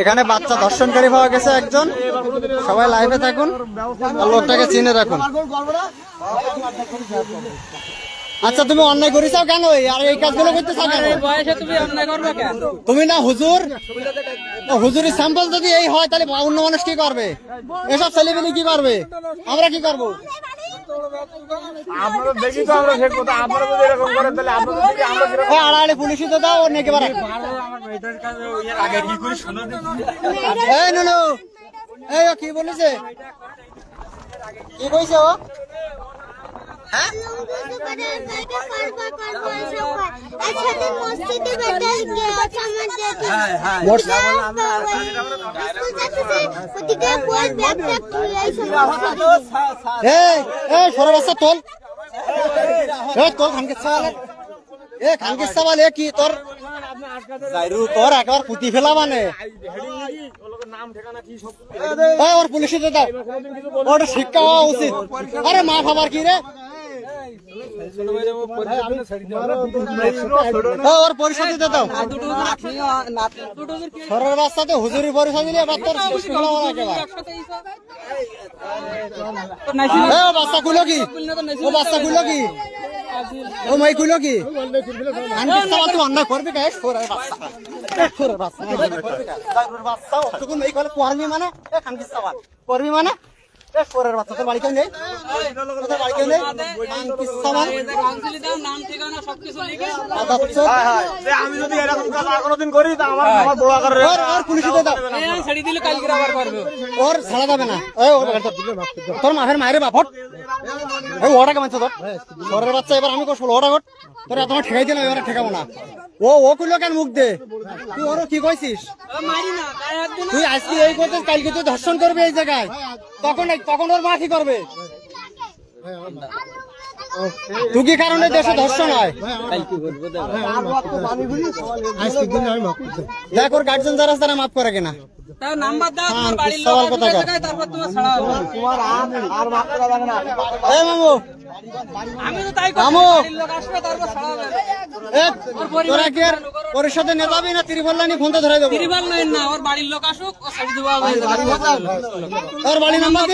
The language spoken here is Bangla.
এখানে বাচ্চা ধর্ষণকারী পাওয়া গেছে একজন। সবাই লাইভে থাকুন, লোকটাকে চিনে রাখুন। আচ্ছা, তুমি অন্যায় করেছো কেন? আর এই কাজগুলো করতে চাও কেন? তুমি না হুজুর, হুজুরের স্যাম্পল যদি এই হয় তাহলে অন্য মানুষ কি করবে? এসব ছেলেমেয়ে কি করবে? আমরা কি করবো? আড়াআড়ি পুলিশই তো দাও নাকি? কি বলেছে? কি কইছে ও? কি তোর তোর একবার পুঁতি ফেলা মানে ওর পুলিশে দাও, ওটা শিক্ষা হওয়া উচিত। আরে মা খাবার কি রে? ওর পরিষদ দিতে দাও। সরের বাচ্চা তো হুজুরি পরিষদ দিলে এবার তোর বাচ্চা গুলো কি? ও বাচ্চা গুলো কি? ও মাই গুলো কি? অন্যায় করবি কে? সরের বাচ্চা করবি মানে করবি মানে পরের বাচ্চা তোর বাড়ি কেউ নেই? আমি যদি এরকম কাজ আর কোনোদিন করি তা আমার বড় আকারে ওর ছাড়া যাবে না। তোর মাঠের মায়ের বাপট ওটা কেমন তোর পরের বাচ্চা। এবার আমি করবো ওটা ঘট, তোর তোমার ঠেকাই দিলাম, এবার ঠেকাবো না। ও করলো কেন? মুখ দে। তুই ওর কি কইছিস? তুই আজকে এই করছিস, কালকে তুই ধর্ষণ করবি এই জায়গায়, তখন ওর মা কি করবে? তুই কি কারণে দেশে ধর্ষণ হয়? দেখ ওর গার্জেন যারা তারা মাফ করে কিনা। পরিষদের নেতাবি না ত্রিপল্লানি ফোন ধরে দেবো? না, ওর বাড়ির লোক আসুক, ওর বাড়ি নাম্বার